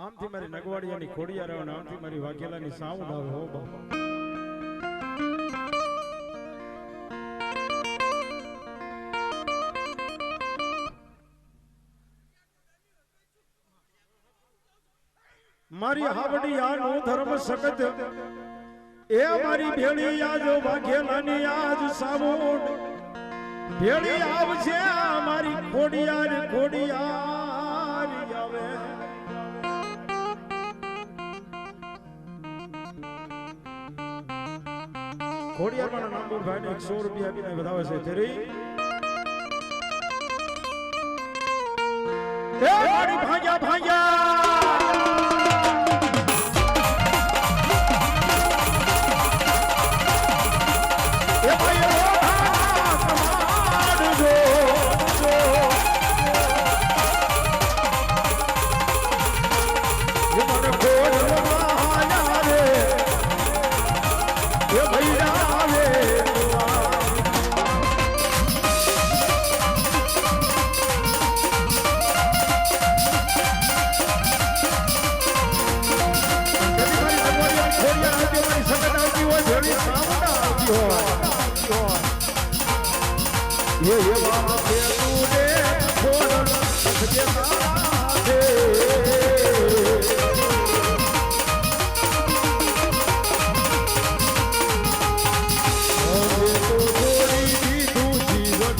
આમથી મારી નગવાડિયાની ખોડિયાર આવે ને આમથી મારી વાઘેલાની સાઉન્ડ આવે હો બાપા. મારી હાવડી આ નો ધર્મ સખત એ મારી ભેળી આજ વાઘેલાની આજ સાઉન્ડ ભેળી આવશે મારી ખોડિયાર ખોડિયાર આવે. ખોડિયાર નામ ભાઈ ને 100 રૂપિયા આપીને વધાવે છે તેરી એ મારી ભાગ્યા ભાગ્યા ये बाबा के तूने छोड़ सके साथे और तो थोड़ी भी तू जीवन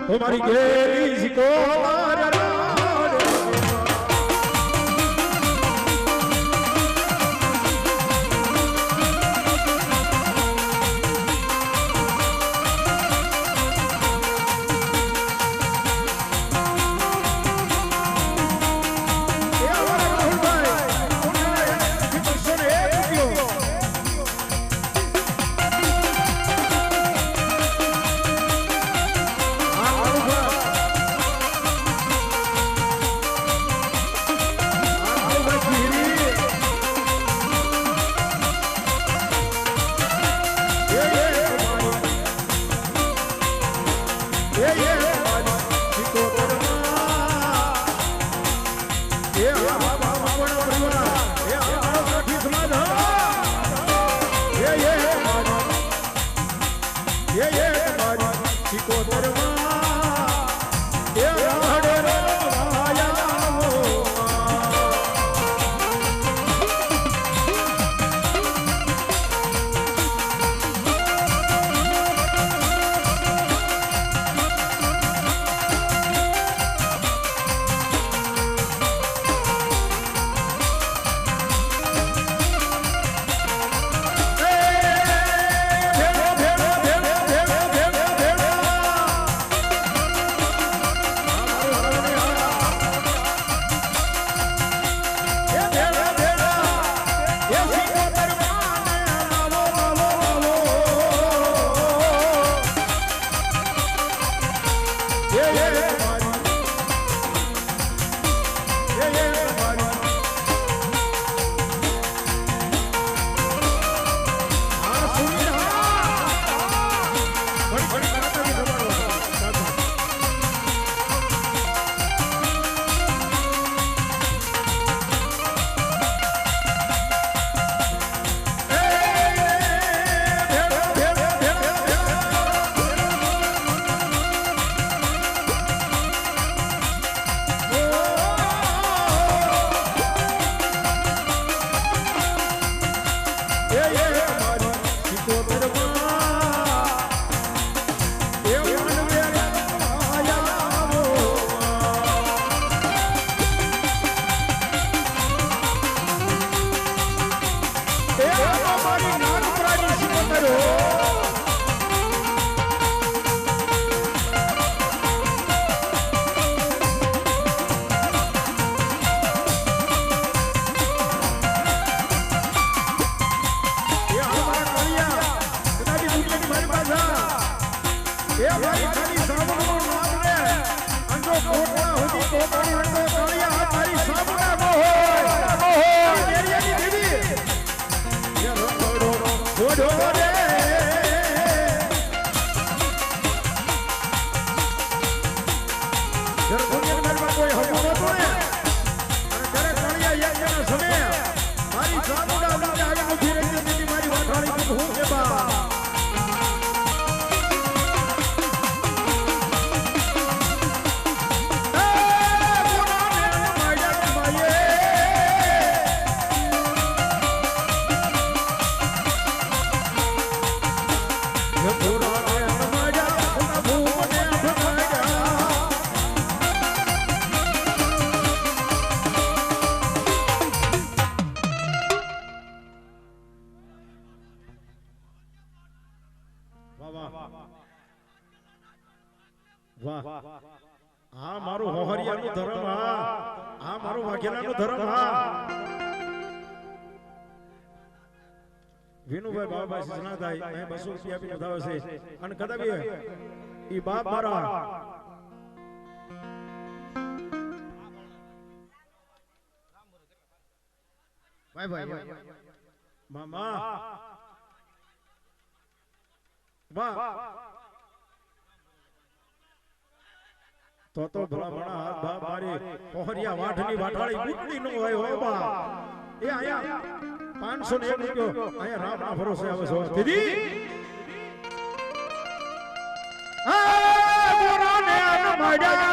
तुम्हारी गेली को વાહ આ મારું હોહરિયાનું ધર્મ હા આ મારું વાઘેલાનું ધર્મ હા વિનુભાઈ બાબા સિઝના થાય અહીં 200 રૂપિયા આપીને વધાવે છે અને કદાપી ઈ બાપ મારા ભાઈ મામા વાહ તો ભલા ભણા હાથ બાપ મારી પોહરિયા વાઢની વાઢાળી બુટલી નો હોય હો બા એ આયા 501 રૂપિયો આયા રામ ના ભરોસે આવે છો દીદી આ બોરાને નમડ્યા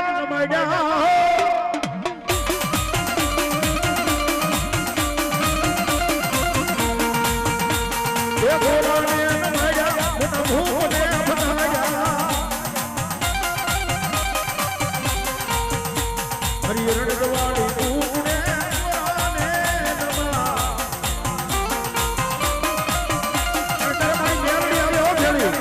એ બોરાને નમડ્યા મોટા ભૂને ભટાયા હરિયરણ દવાળી ઊને બોરાને નમા અટર મારી મેરડી આવ્યો ભેળી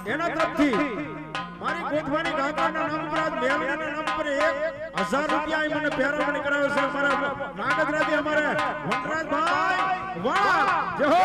એના તરફથી મારી ગોઠવાની કાકાના નામ પર આજ મેલડીના નામ પર 1000 રૂપિયા મને પહેરામણી કરાવે છે અમારા નાગદરાજી અમારે વનરાજભાઈ વાહ જય હો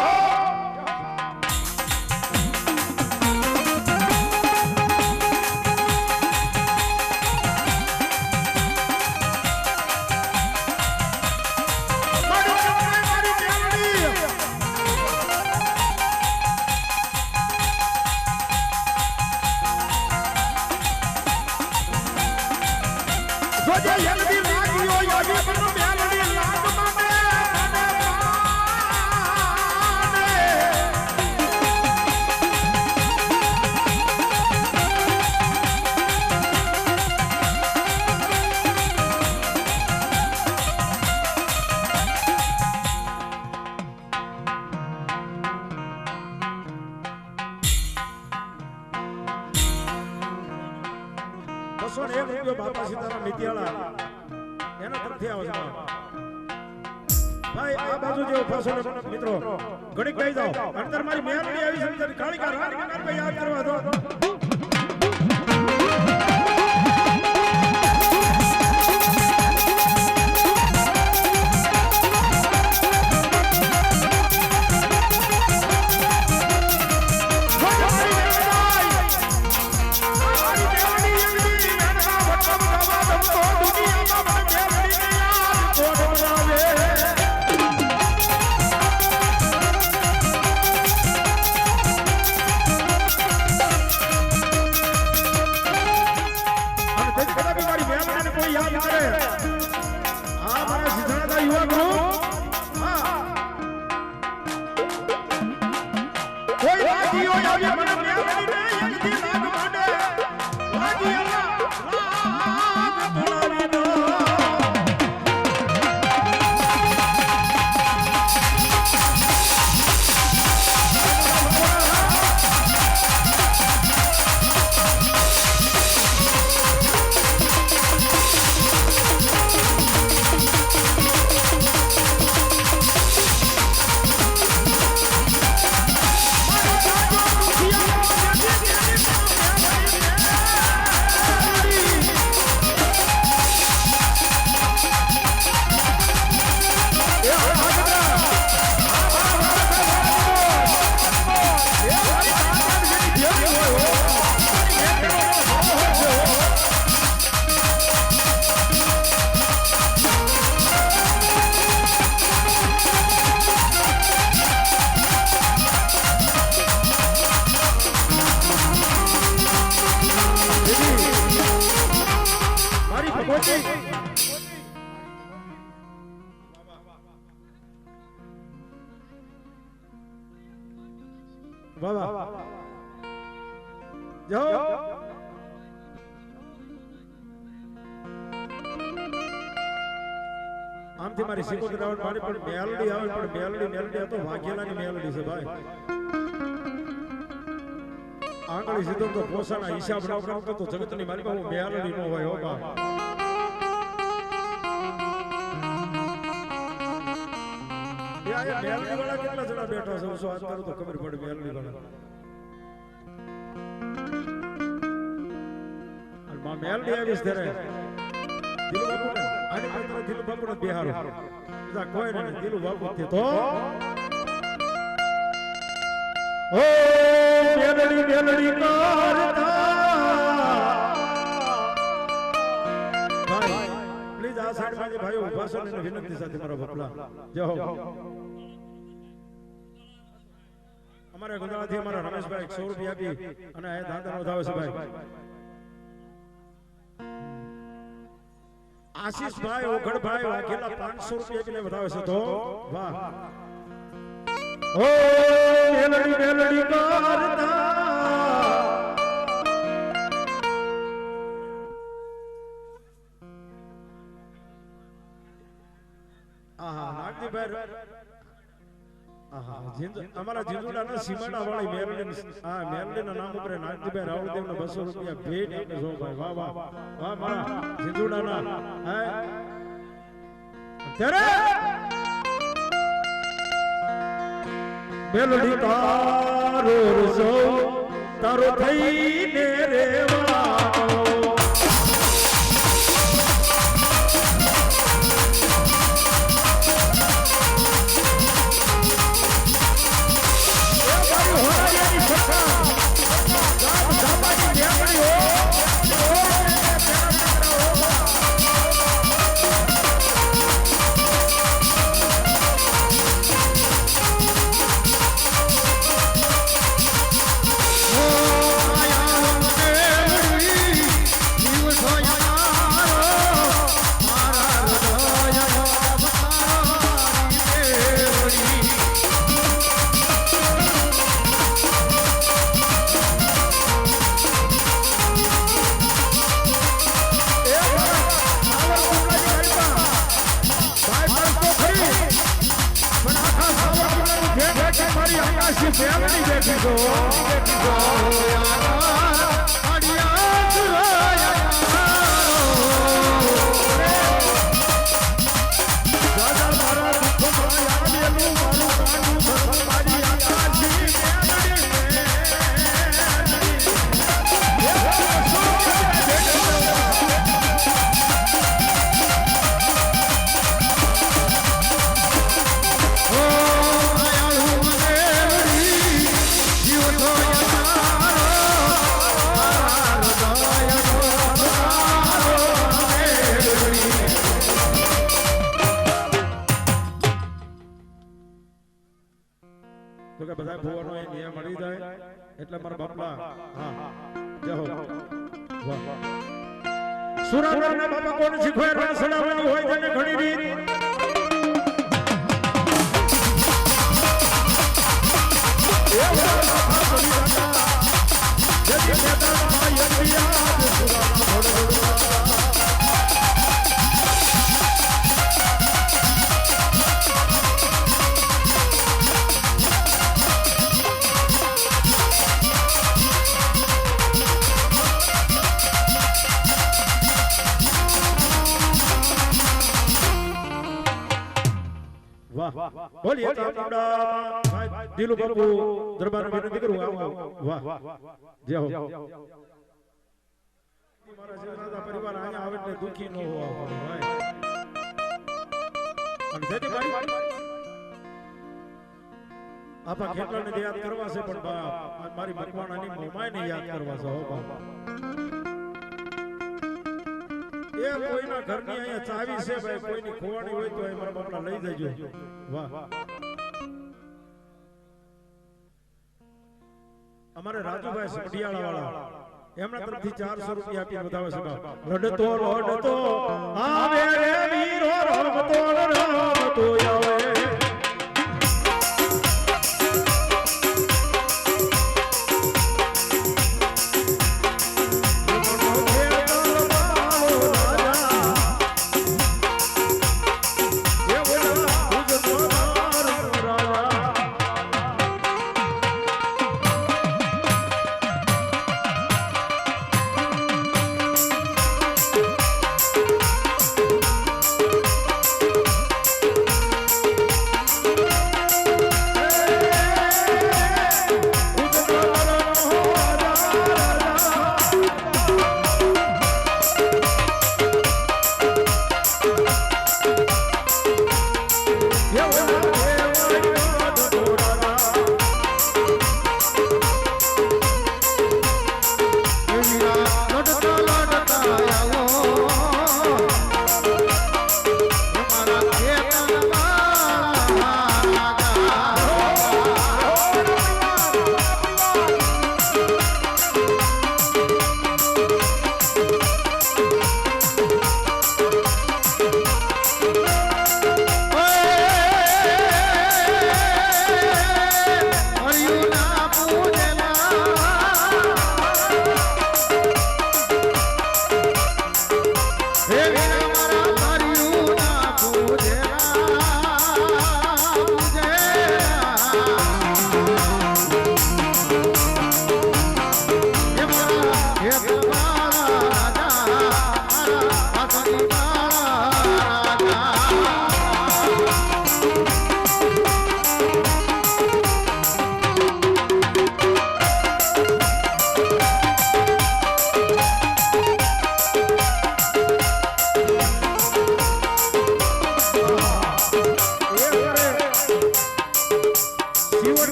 બાપા સીતારામ મિતિયાળા એના તરફથી આવે છે ભાઈ આ બાજુ જે ઉપાસો મિત્રો ઘડીક કહી જાઓ અંદર મારી મેલડી આવી છે કાળીકા રાણી ભાઈ યાદ કરવા દો વાહ વાહ જો આમથી મારી સિકોતર આવે મારી પણ મેલડી આવે પણ મેલડી તો વાઘેલાની મેલડી છે ભાઈ આંગળી સીધો તો પોસાના હિસાબ ન કરતો તો જગતની મારી પાસે મેલડી નો હોય હો બા મેલડી વાળા કેટલા જણા બેઠા છે શું વાત કરું તો ખબર પડે મેલડી વાળા અને માં મેલડી આવીશ ત્યારે દિલુ બાપુ ને આની પર દિલુ બાપુ ને બિહારો બીજા કોઈ નહીં દિલુ બાપુ થી તો ઓ મેલડી મેલડી કરતા ભાઈ પ્લીઝ આ સાઈડ માં જે ભાઈઓ ઉભા છે ને વિનંતી સાથે મારા બપલા જય હો અમારે ગુજરાતી અમારા રમેશભાઈ 100 રૂપિયા આપી અને આ દાદા નો વધાવે છે ભાઈ આશીષભાઈ ઓગણભાઈ વાઘેલા 500 રૂપિયા આપીને વધાવે છે તો વાહ ઓ મેલડી મેલડી કરતા આહા નાગજીભાઈ અમારા જીંજુડાના સીમાડા વાળી મેલડી આ મેલડીના નામ ઉપર નાગજીભાઈ રાવળદેવને 200 રૂપિયા ભેટ આપે છો ભાઈ વાહ વાહ વાહ મારા જીંજુડાના ત્યારે મેલડી તારો રસો તારો થઈને રેવાનો એટલે મારા બાપલા હા જય હો વાહ સુરાગરના બાપા કોણ શીખવે રણસડાવાની હોય તેને ઘણી રીત બોલીએ ચામુંડા ભાઈ દિલુ બાપુ દરબાર વિનંતી કરું આવો વાહ જય હો મારા જીવનના પરિવાર અહીંયા આવે એટલે દુખી ન હોવા ભાઈ અને જેથી ભાઈ આપા કેટલાને યાદ કરવા છે પણ બાપ મારી મકવાણાની મોમાઈને યાદ કરવા છે હો બાપ એ કોઈના ઘરની અહીંયા ચાવી છે ભાઈ કોઈની ખોવાણી હોય તો મારા બાપલા લઈ જજો વાહ અમારે રાજુભાઈ સડિયાળા વાળા એમના તરફથી 400 રૂપિયા આપી વધાવે છે બાપ રડતો રડતો આવે રે વીરો રમતો રમતો આવે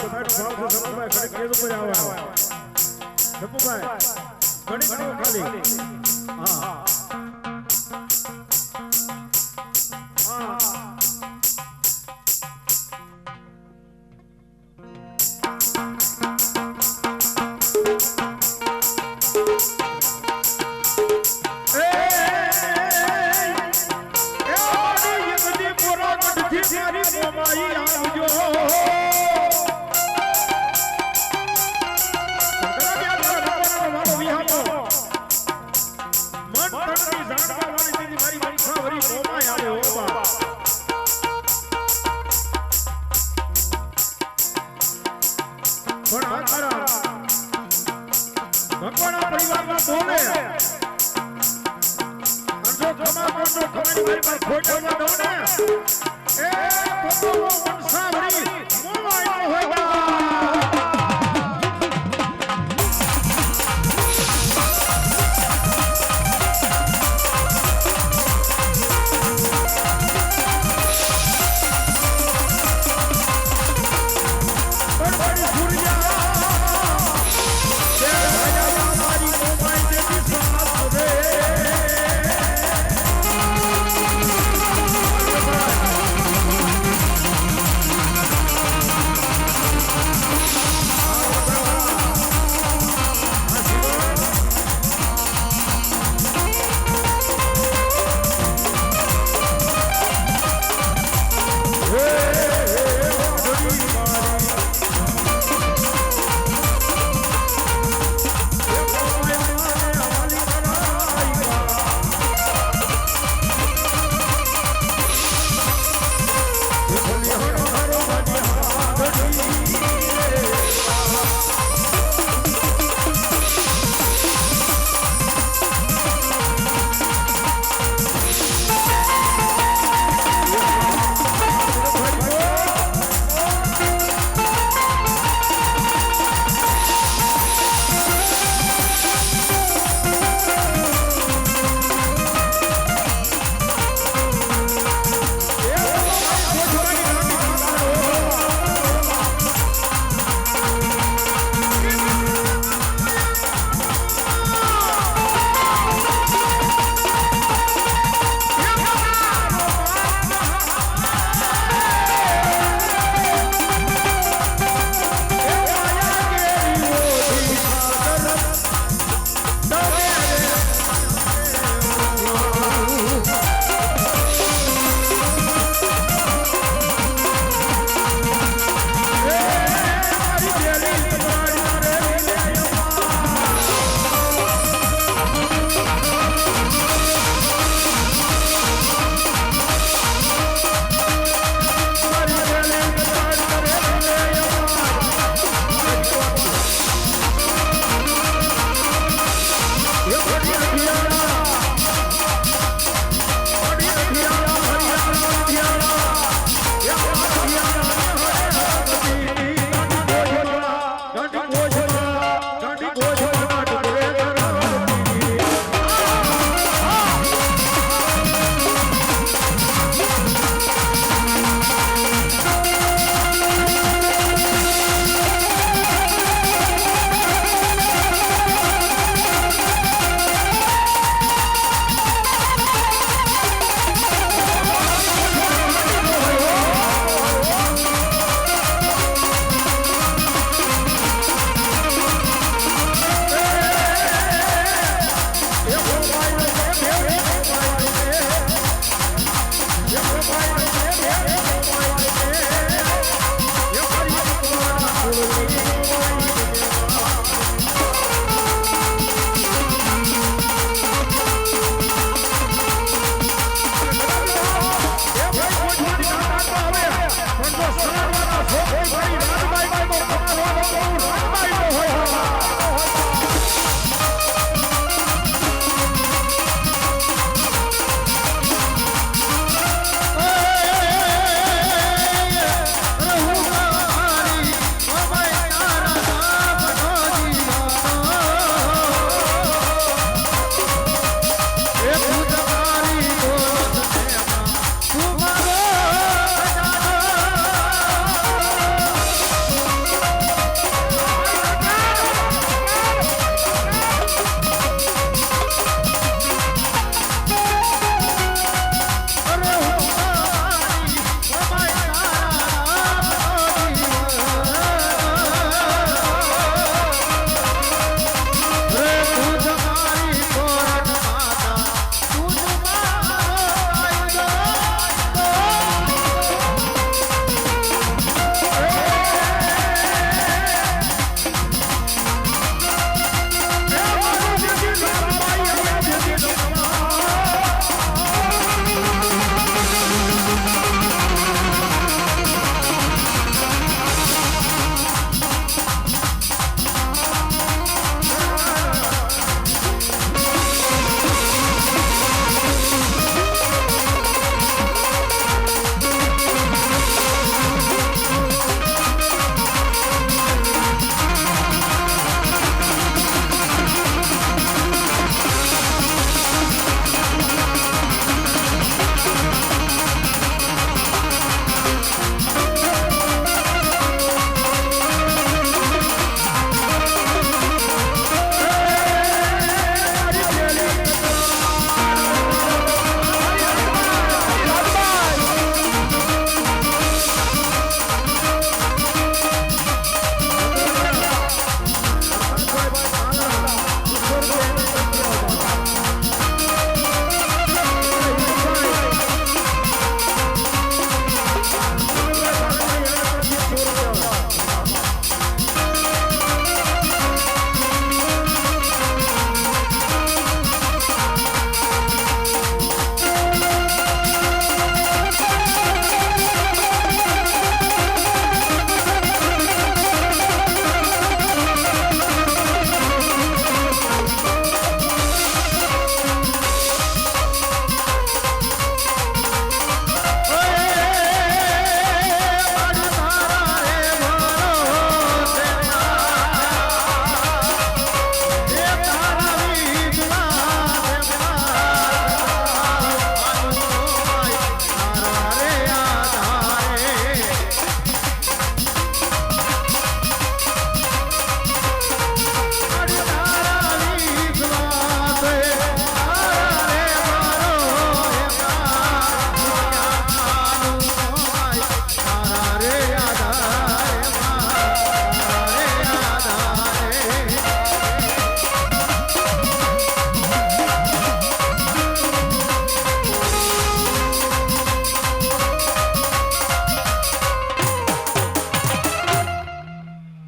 બધાનો ભાવ છે સપુભાઈ ઘડી કેજ ઉપર આવો સપુભાઈ ઘડી ઘણો ખાલી હા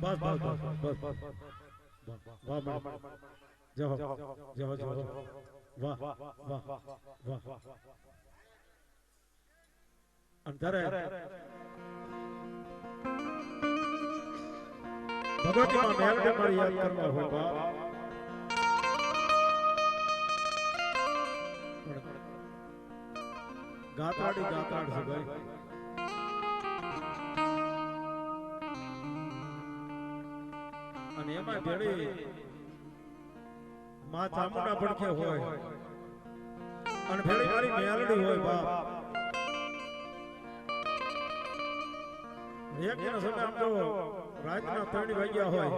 વાહ વાહ જય હો જય હો વાહ વાહ વાહ અંતરે ભગવતીમાં મેલડે મારી યાદ કરવા હોય બાપ ગાતાડી ગાતાડ છે ભાઈ અને એમાં ભેળી માં ચામુંડા પડખે હોય અને ભેળી મારી મેલડી હોય બાપ એક દિન સમય આમ તો રાતના 3 વાગ્યા હોય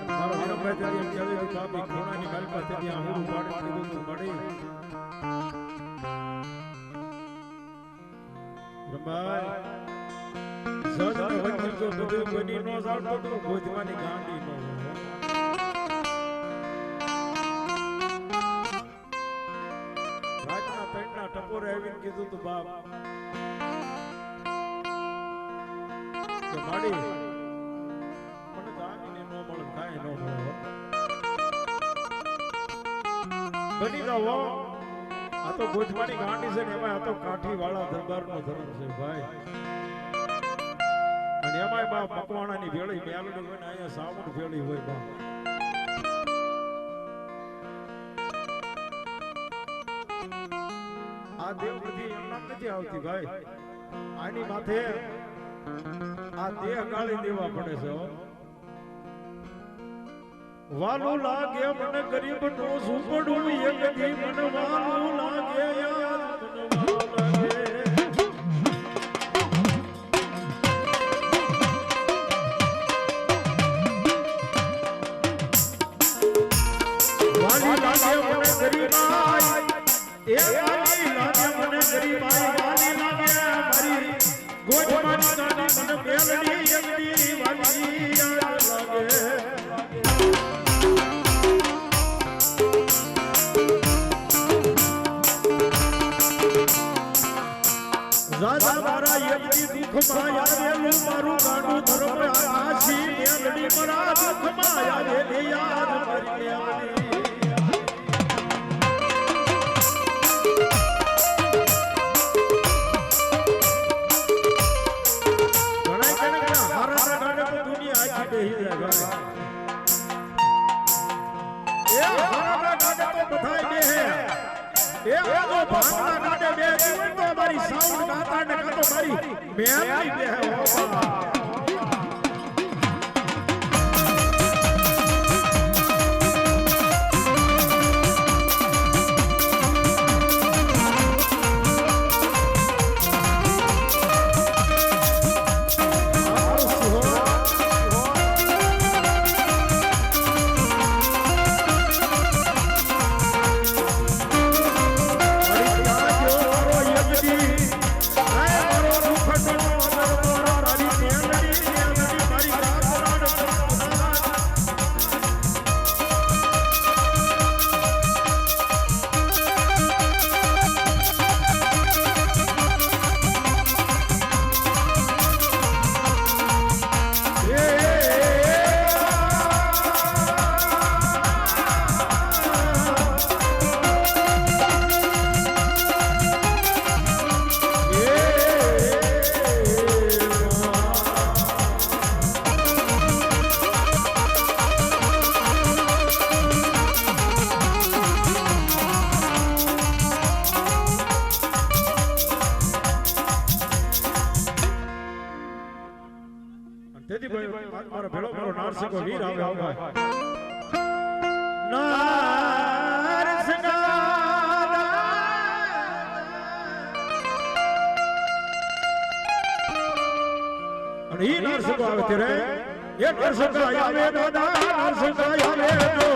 મારો હિરમભાઈ તે એમ કહેલી હતી બાપી ખૂણાની ગાલપા તે ત્યાં હું પાડી કીધું તું મળી રંભાઈ સજનો વચન જો બધું બની નો જાણતો તો ભોજવાની ગાંડી નો રાતના 3 ટપોરે આવીને કીધું તું બાપ કે માડી મને જામીને નો મળે કાંઈ નો મળે બની જાઓ આ તો ભોજવાની ગાંડી છે ને એમાં આ તો કાઠી વાળા દરબારનો ધર્મ છે ભાઈ અને એમાંય બા મકવાણાની ભેળી મેલડી હોય ને અહીંયા સાવણ ભેળી હોય બા આ દેવ નથી એમ નામ નથી આવતી ભાઈ આની માથે આ દેહ ગાળી દેવા પડે છે વાલું લાગે મને ગરીબ નો ઝૂંપડું એક દી મને વાલું લાગે યાર મને વાલું લાગે વાલી લાગે મને ગરીબાઈ એ વાલી લાગે મને ગરીબાઈ વાલી લાગે મારી ગોઠમાની ગાડી મને મેલડી એકડી વાલી યાર લાગે રાજા મારા યજ્ઞ દુઃખમાં આવેલું મારું ગાંડું ધર્મ આશી મેલડી મારા દુઃખમાં આવેલી યાદ મારી મેલડી ભાગના કાઢે બે જીવન તો મારી સાઉન્ડ ગાતા ને કાતો મારી મેલડી બે હો તેથી ભાઈ મારા ભેળો મારો નારસિંગો વીર આવે નારસિંગા અને ઈ નારસિંગો આવે ત્યારે એ નારસિંગા આવે દાદા નારસિંગા આવે તો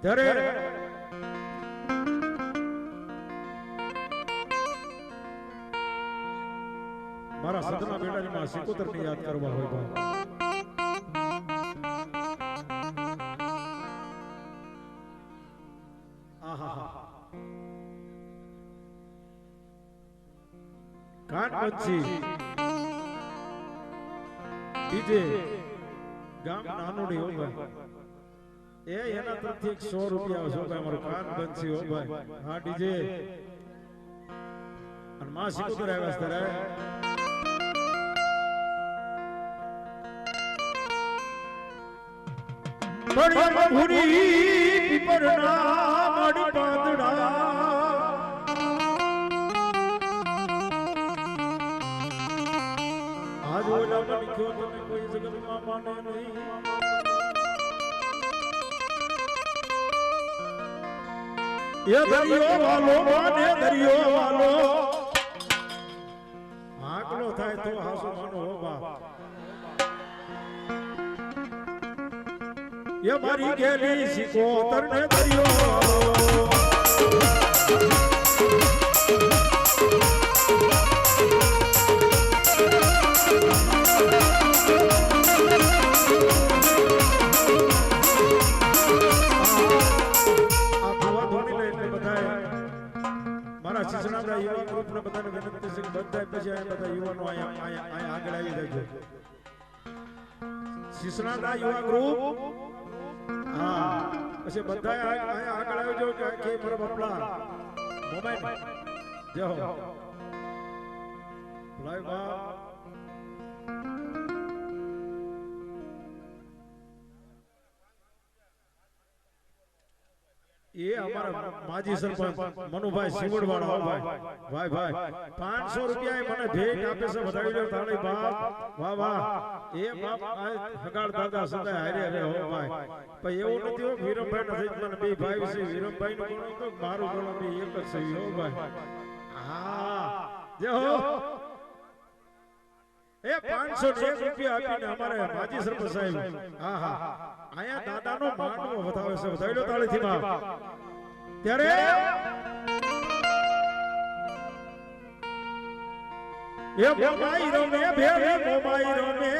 ત્યારે મારા સદના બેટાની માં સિકોતર ને યાદ કરવા હોય તો કાનપંછી ડીજે ગામ નાનોડી હો ભાઈ એ એના તરફથી 100 રૂપિયા આવશે ભાઈ અમારું કાનપંછી હો ભાઈ હા ડીજે અને માં સિકોતર આવ્યા ત્યારે બડી ભૂરી પીપરના મડી પાંદડા આજ ઓલા મન ક્યો તમે કોઈ જગતમાં માને નહીં એ દરિયો વાલો માને દરિયો વાલો આકલો થાય તો હાસો માનો હો બાપ ये मारी गेली सिकोतर ने दरियो મારા શિશનાના યુવા ગ્રુપને બધાને વિનંતી છે કે બધા પછી આ બધા યુવાનો આયા આગળ આવી જજો શિશનાના યુવા ગ્રુપ હા પછી બધા આયા આગળ આવજો કે મારા બાપલા મોબાઈલ જો લાઈવ બા એ અમારા માજી સરપંચ મનુભાઈ સિવડવાળા ભાઈ ભાઈ 500 રૂપિયા મને ભેટ આપે છે વધાવી લો તાળી બાપ વાહ વાહ એ બાપ હગાડ દાદા સદાય હારે હારે હો ભાઈ પણ એવું નથી હો વિરમભાઈ ના થઈ મને બે ભાઈ છે વિરમભાઈ નું ગણો તો મારું ગણો બે એક જ છે હો ભાઈ હા જે હો એ 501 રૂપિયા આપીને અમારે માજી સરપંચ સાહેબ હા હા આયા દાદાનો માંડવો વધાવે છે વધાવી લો તાળીથી બાપ ત્યારે એ મોમાઈ રમે ભેળે મોમાઈ રમે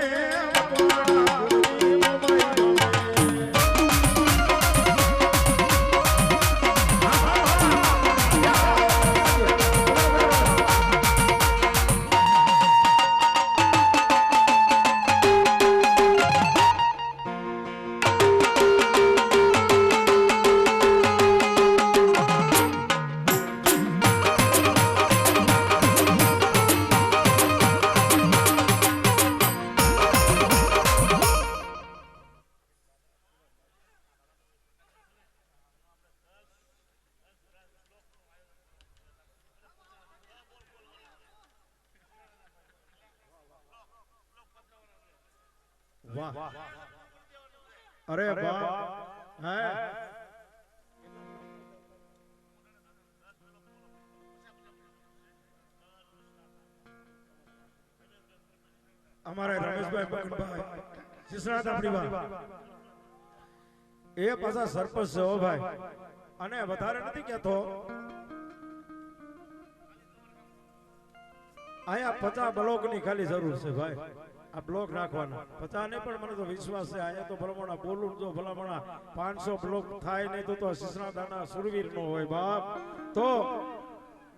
વાહ અરે વાહ હે અમારે રમેશભાઈ મગનભાઈ સિસરાત આપણી વાત એ પાછા સરપંચ છે હો ભાઈ અને વધારે નથી કહેતો આયા 50 બ્લોક ની ખાલી જરૂર છે ભાઈ આ બ્લોક નાખવાના 50 ને પણ મને તો વિશ્વાસ છે આયા તો ભલામણા બોલું જો ભલામણા 500 બ્લોક થાય નહીં તો સિસરાદાના સુરવીર નો હોય બાપ તો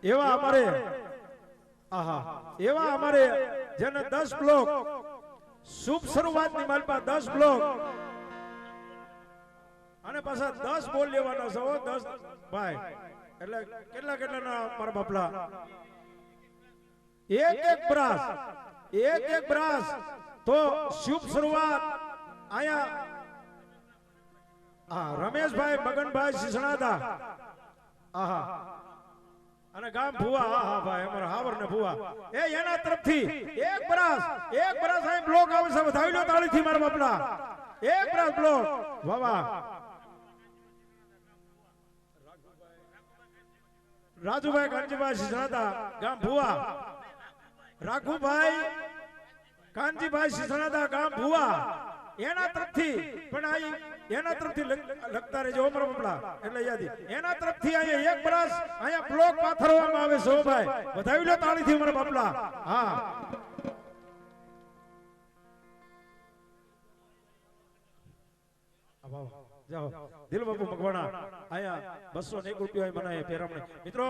એવા અમારે આહા એવા અમારે જેને 10 બ્લોક શુભ શરૂઆતની માલપા 10 બ્લોક અને પાછા 10 બોલ લેવાના છે 10 ભાઈ એટલે કેટલા મારા બાપલા એક બ્રાસ તો શુભ શરૂઆત આયા રમેશભાઈ મગનભાઈ સિસણાદા આહા અને ગામ ભુવા હા ભાઈ અમારા હાવર ને ભુવા એ એના તરફથી એક બ્રાસ અહીં બ્લોક આવે છે વધાવી લો તાળીથી મારા બાપલા એક બ્રાસ બ્લોક વાહ રાજુભાઈ કાનજીભાઈ સિસણાદા ગામ ભુવા રાઘુભાઈ કાનજીભાઈ સિસણાદા ગામ ભુવા એના તરફથી પણ એના તરફથી લખતા રહેજો અમારા બાપલા એટલે યાદી એના તરફથી અહીંયા એક બ્રાસ અહીંયા બ્લોક પાથરવામાં આવે છે ભાઈ વધાવી લો તાળીથી અમારા બાપલા હા જાઓ દિલબાપુ મકવાણા અહીંયા 201 રૂપિયા મને પેરામણી મિત્રો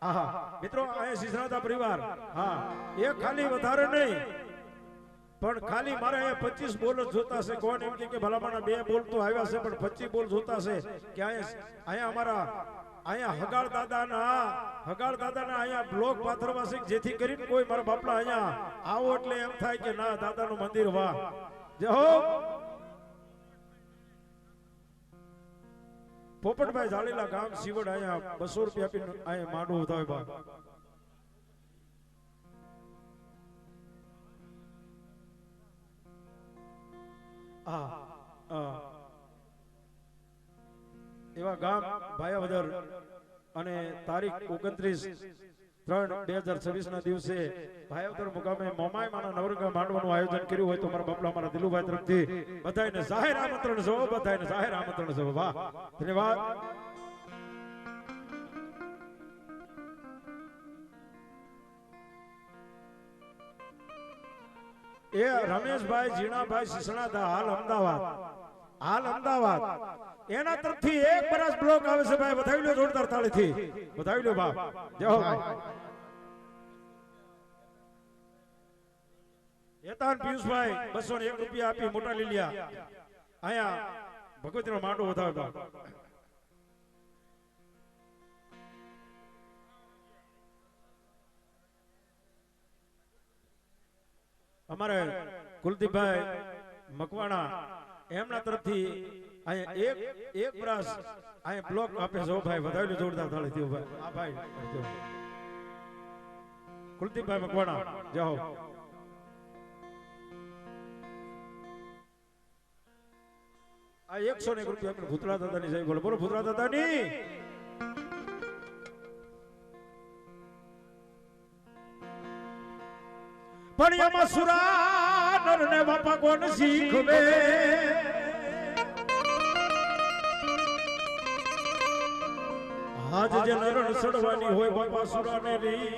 આહા મિત્રો અહીંયા સિસણાદા પરિવાર હા એ ખાલી વધારે નહીં પણ ખાલી મારે અહીંયા 25 બોલ જ જોતા છે કોણ એમ કે ભલામણા 2 બોલ તો આવ્યા છે પણ 25 બોલ જોતા છે કે અહીંયા અમારા અહીંયા હગાળ દાદાના અહીંયા બ્લોક પાથરવા છે જેથી કરીને કોઈ મારા બાપલા અહીંયા આવો એટલે એમ થાય કે ના દાદાનું મંદિર વાહ જય હો પોપટભાઈ ઝાલીલા ગામ શિવડ અહીંયા 200 રૂપિયા આપીને અહીંયા માંડવું થાય બા એવા ગામ ભાયાવદર અને તારીખ 29/3/2026 ના દિવસે ભાયાવદર મુકામે મોમાઈમાના નવરંગા માંડવાનું આયોજન કર્યું હોય તો મારા બાપલા મારા દિલુભાઈ તરફથી બધાને જાહેર આમંત્રણ છે બધાને જાહેર આમંત્રણ છે વાહ ધન્યવાદ એ રમેશભાઈ જીણાભાઈ સિસણાદા હાલ અમદાવાદ એના તરફથી એક બરાસ બ્લોક આવે છે ભાઈ વધાવી લો જોરદાર તાળીથી વધાવી લો બાપ જય હો એતાન પિયુષભાઈ 201 રૂપિયા આપી મોટા લીલિયા અહીંયા ભગવતીનો માંડો વધાવે બાપ અમારે કુલદીપભાઈ મકવાણા એમના તરફથી અહીંયા એક બ્રાસ અહીંયા બ્લોક આપે છે ભાઈ વધાવી જોરદાર થાળી થયો ભાઈ આ ભાઈ કુલદીપભાઈ મકવાણા જાઓ આ 101 રૂપિયા આપણે ભૂતળા દાદાની જય બોલો બોલો ભૂતળા દાદાની પણ એમાં સુરા નરને બાપા કોણ શીખવે આજ જે નરણ સડવાની હોય બાપા સુરાને રી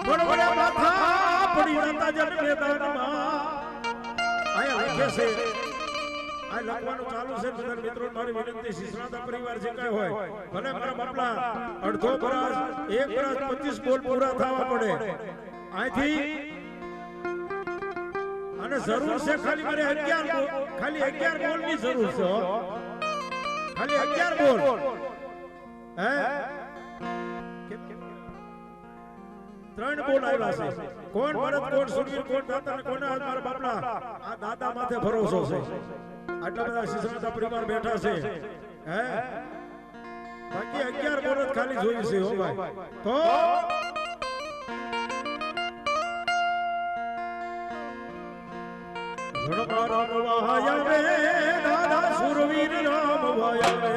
પણ વડે માથા પડી જતા જન મેદાનમાં આયા લખે છે આ લખવાનું ચાલુ છે બધા મિત્રો મારી વિનંતી શિશનાદા પરિવાર જે કાય હોય ભલે મારા બાપલા અડધો બરાસ એક બરાસ 25 બોલ પૂરા થવા પડે આથી અને જરૂર છે ખાલી મારે 11 ખાલી 11 બોલ ની જરૂર છે ખાલી 11 બોલ હે 3 બોલ આવ્યા છે કોણ ભરત કોણ સુરવીર કોણ દાતા ને કોને મારા બાપલા આ દાદા માથે ભરોસો છે આટલા બધા શિશનાદા પરિવાર બેઠા છે હે બાકી 11 બોલ ખાલી જોઈ છે હો ભાઈ તો જણમા રામ વાયા વે દાદા સુરવીર રામ વાયા વે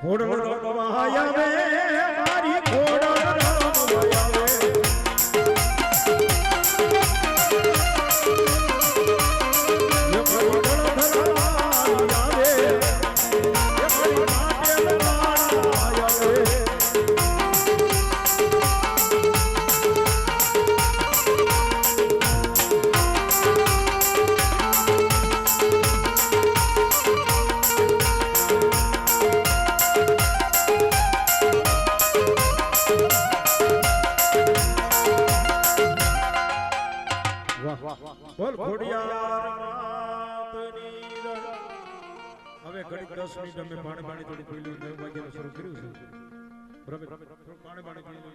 ખોડલ રમવાયા વે મારી ખોડલ રમવાયા વે યે ખોડલ ધરાયા વે યે મારી માતે રમવાયા વે બોલ ખોડિયાર માતની હવે ઘડી 10 મિનિટ અમે પાણી થોડી પીલી 9 વાગ્યાનું શરૂ કર્યું છે બરાબર પાણી પીલી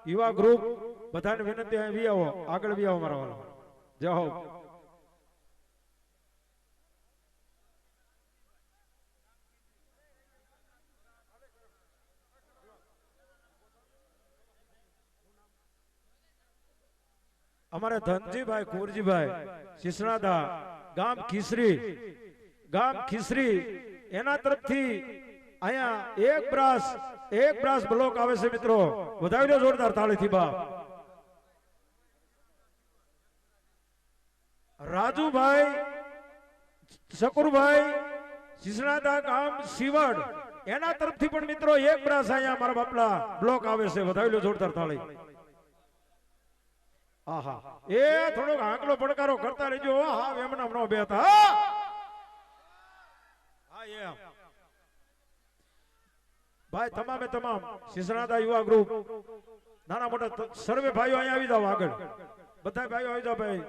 યુવા ગ્રુપ બધાને વિનંતી આવી આવો આગળ વી આવો મારા વાલા જય હો हमारे धनजीभाई कुरजीभाई શિશનાદા ગામ ખીસરી એના તરફથી અહીંયા એક બ્રાસ બ્લોક આવે છે મિત્રો વધાવી લો જોરદાર તાળીથી બા રાજુભાઈ શકુરભાઈ શિશનાદા ગામ શિવડ એના તરફથી પણ મિત્રો એક બ્રાસ અહીંયા મારા બાપલા બ્લોક આવે છે વધાવી લો જોરદાર તાળી આહા એ થોડોક આંકડો પડકારો કરતા રહેજો હા એમના નો બેતા હા એમ ભાઈ તમામ શિશનાદા યુવા ગ્રુપ નાના મોટા સર્વે ભાઈઓ અહીંયા આવી જાવ આગળ બધા ભાઈઓ આવી જાવ ભાઈ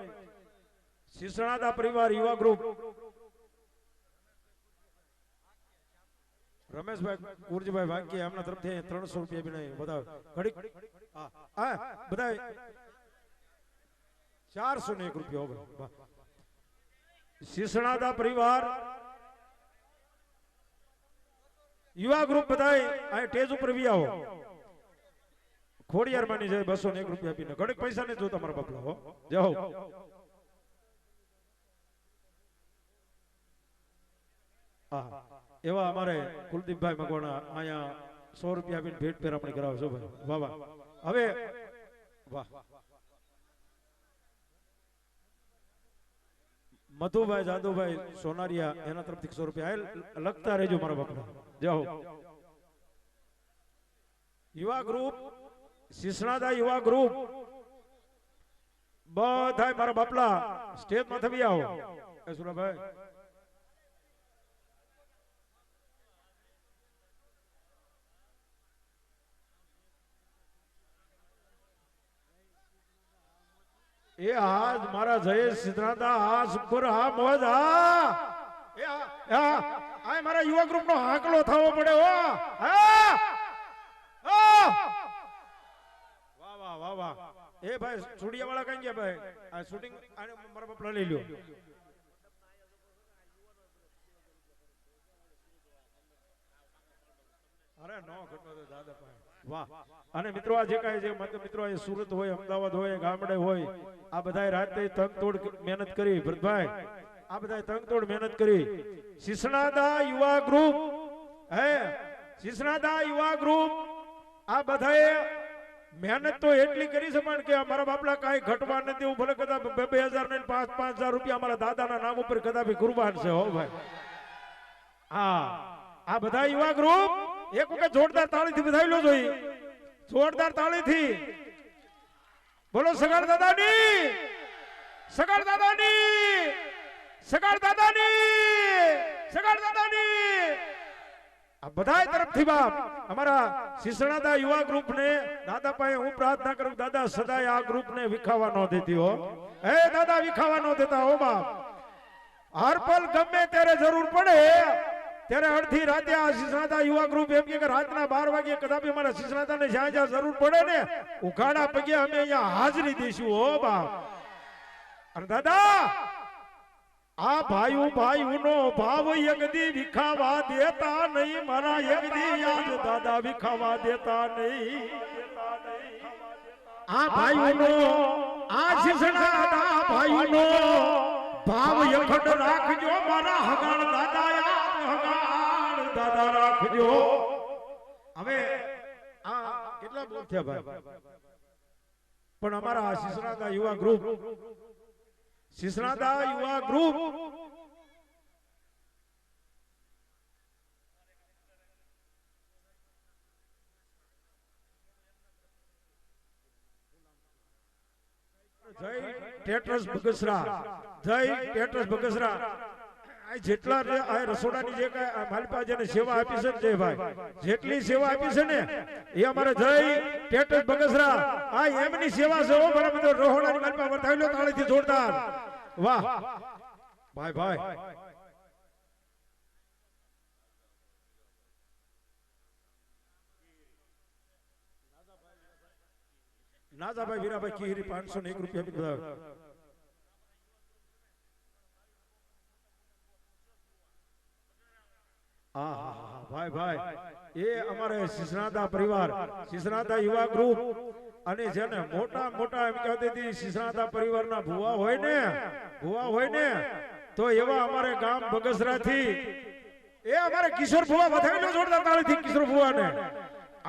શિશનાદા પરિવાર યુવા ગ્રુપ રમેશભાઈ કુરજીભાઈ વાંકી એમના તરફથી 300 રૂપિયા બી નહીં બધા ઘડી હા બધા 401 રૂપિયા શિશનાદા પરિવાર યુવા ગ્રુપ બધાય આ ટેજ ઉપર વી આવો ખોડિયાર માની જાય 201 રૂપિયા આપીને ઘડીક પૈસા ને જો તમારા બાપલા હો જાઓ એવા અમારે કુલદીપભાઈ મકવાણા અહીંયા 100 રૂપિયા આપીને ભેટ પહેરામણી કરાવશો ભાઈ વાહ વાહ હવે વાહ મધુભાઈ જાદુભાઈ સોનારિયા એના તરફથી 100 રૂપિયા લખતા રહેજો મારા બાપના. જાઓ યુવા ગ્રુપ શિસણાદા યુવા ગ્રુપ બધાય મારા બાપલા સ્ટેજ માં થવી આવો. એ સુરાભાઈ એ હાજ મારા જયેશ સિદ્ધાંતા હા સુપર હા મોજ હા એ હા આ મારા યુવા ગ્રુપ નો હાકલો થવો પડે હો. હા વાહ વાહ વાહ વાહ. એ ભાઈ સ્ટુડિયો વાળા કઈ ગયા ભાઈ? આ શૂટિંગ મારા બાપલા લઈ લ્યો. અરે નો ઘટો તો દાદા ભાઈ વાહ. અને મિત્રો આ જે કાંઈ છે મિત્રો એ સુરત હોય અમદાવાદ હોય ગામડે હોય આ બધાય રાતે તંગતોડ મહેનત કરી ભરતભાઈ આ બધાય તંગતોડ મહેનત કરી. શિસણાદા યુવા ગ્રુપ હે શિસણાદા યુવા ગ્રુપ આ બધાએ મહેનત તો એટલી કરી છે પણ કે અમારા બાપલા કાંઈ ઘટવા નથી. એવું ભલે કદાચ 2000 ને 5,000 રૂપિયા અમારા દાદાના નામ ઉપર કદાપી કુરબાન છે હો ભાઈ. હા આ બધા યુવા ગ્રુપ એક વખત જોરદાર તાળીથી વધાવી લો જોઈએ. જોરદાર તાળીથી બોલો સગાડ દાદાની સગાડ દાદાની સગાડ દાદાની સગાડ દાદાની. આ બધાય તરફથી બાપ અમારા શિસણાદા યુવા ગ્રુપ ને દાદા પાસે હું પ્રાર્થના કરું દાદા સદાય આ ગ્રુપ ને વિખાવા ન દેતી હો. હે દાદા વિખાવા ન દેતા હો બાપ. હર પલ ગમે ત્યારે જરૂર પડે ત્યારે અડધી રાતે આ શિસણાદા યુવા ગ્રુપ એમ કે રાતના 12 વાગે કદાપી અમારા શિસણાદા ને જ્યાં જ્યાં જરૂર પડે ને ઉઘાડા પગે અમે અહીંયા હાજરી દઈશું હો બાપ. અને દાદા આ ભાઈનો ભાવ યગદી વિખાવા દેતા નહીં મારા યગદી યાદ દાદા વિખાવા દેતા નહીં. આ ભાઈનો આ શિસણાદા ભાઈનો ભાવ યખડ રાખજો મારા હગાણ દાદા હગાણ દાદા રાખજો. હવે આ કેટલા બોલ થયા ભાઈ પણ અમારા શિસણાદા યુવા ગ્રુપ શિસણાદા યુવા ગ્રુપ જય ટેટ્રસ બગસરા જય ટેટ્રસ બગસરા. જેટલા આ રસોડાની જે માલપા જેને સેવા આપી છે જય ભાઈ જેટલી સેવા આપી છે ને એ અમારે જય ટેટ્રસ બગસરા આ એમની સેવા છે હો બરાબર. તો રહોડાની માલપા વર્તાવી લો તાળીથી જોરદાર વાહ ભાઈ ભાઈ. નાજાભાઈ વીરાભાઈ કિહરી 501 રૂપિયા બધા. ભાઈ ભાઈ એ અમારે શિસણાદા પરિવાર શિસણાદા યુવા ગ્રુપ અને જેને મોટા મોટા એમ કહેતી શિસણાદા પરિવારના ભુવા હોય ને તો એવા અમારે ગામ બગસરા થી એ અમારે કિશોર ભુવા વધારેલો જોરદાર તાળીથી કિશોર ભુવા ને.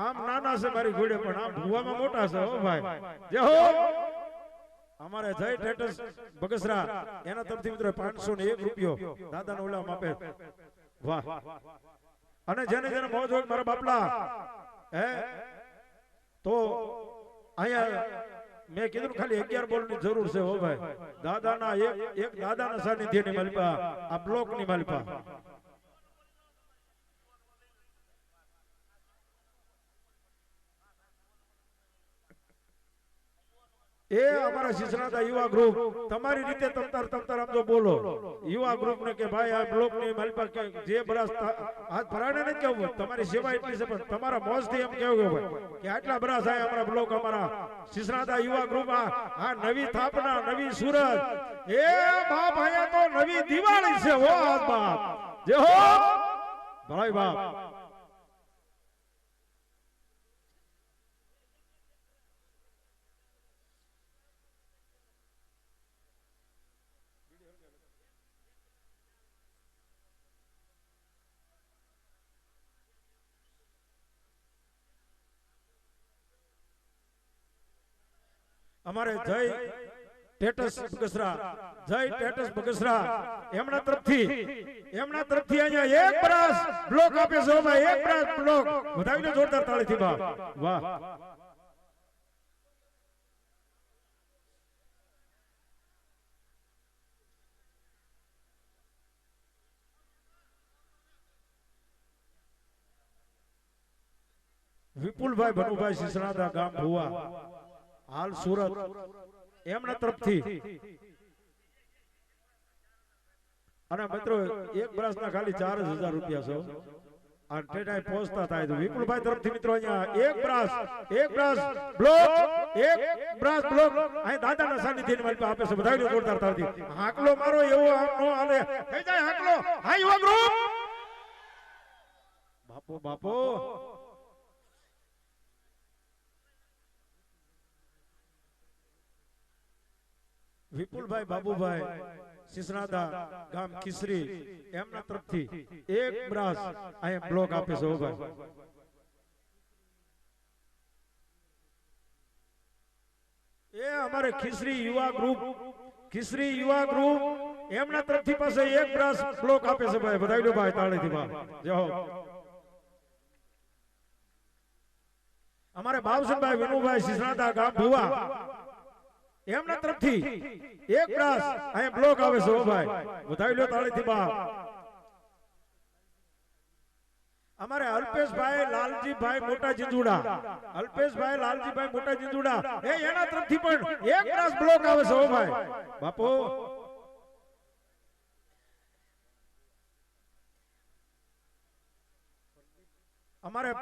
આમ નાના છે મારી ઘોડે પણ આમ ભુવામાં મોટા છે હો ભાઈ. જય હો અમારે જય ટેટસ બગસરા એના તરફથી મિત્રો 501 રૂપિયો દાદાનો ઓલામ આપે. વાહ. અને જેને જેને મોજ હોય મારા બાપલા હે તો અહીંયા મેં કીધું ખાલી 11 બોલ ની જરૂર છે હો ભાઈ. દાદાના એક દાદાના સાનિધ્યની માલિપા આ બ્લોક ની માલિપા. એ અમારા શિસણાદા યુવા ગ્રુપ તમારી રીતે તમતાર આમ જો બોલો યુવા ગ્રુપ ને કે ભાઈ આ બ્લોક ની માલિપા કે જે બરાસ હાથ ભરાણે ને કેવું તમારી સેવા એટલી છે પણ તમારા મોજ થી એમ કેવું ભાઈ કે આટલા બરાસ આયા અમારા બ્લોક અમારા શિસણાદા યુવા ગ્રુપ આ નવી થાપના નવી સુરત એ બાપ આયા તો નવી દિવાળી છે હો બાપ. જે હો ભાઈ બાપ. અમારે જય ટેટસ બગસરા જય ટેટસ બગસરા એમના તરફથી અહીંયા એક બ્રાસ બ્લોક આપે છે ભાઈ એક બ્રાસ બ્લોક વધાવીને જોરદાર તાળીથી બા વાહ વિપુલભાઈ ભનુભાઈ સિસરાદા ગામ ભુવા હાલ સુરત એમના તરફથી અને મિત્રો એક બ્રાસના ખાલી 4000 રૂપિયા છે આ ટેટાઈ પહોંચતા થાય તો વિપુલભાઈ તરફથી મિત્રો અહીંયા એક બ્રાસ બ્લોક અહીં દાદાના સાનિધ્યની માલિક આપે છે બધાયનો જોરદાર તાળથી હાકલો મારો એવો આમ નો હાલે થઈ જાય હાકલો હા યુવા ગ્રુપ બાપો વિપુલભાઈ બાબુભાઈ સિસરાદા ગામ કિસરી એમના તરફથી એક બ્રાસ અહીંયા બ્લોક આપે છે ભાઈ એ અમારે કિસરી યુવા ગ્રુપ એમના તરફથી પાસે એક બ્રાસ બ્લોક આપે છે ભાઈ બધાયલો ભાઈ તાળીથી ભાઈ જય હો અમારે બાવસનભાઈ વિનુભાઈ સિસરાદા ગામ ભુવા એમના તરફથી એક બ્રાસ અહીં બ્લોક આવે છે ભાઈ વધાવી લો તાળીથી બા અમારે અલ્પેશભાઈ લાલજીભાઈ મોટા જીંજુડા એ એના તરફથી પણ એક બ્રાસ બ્લોક આવે છે ભાઈ બાપો અમારે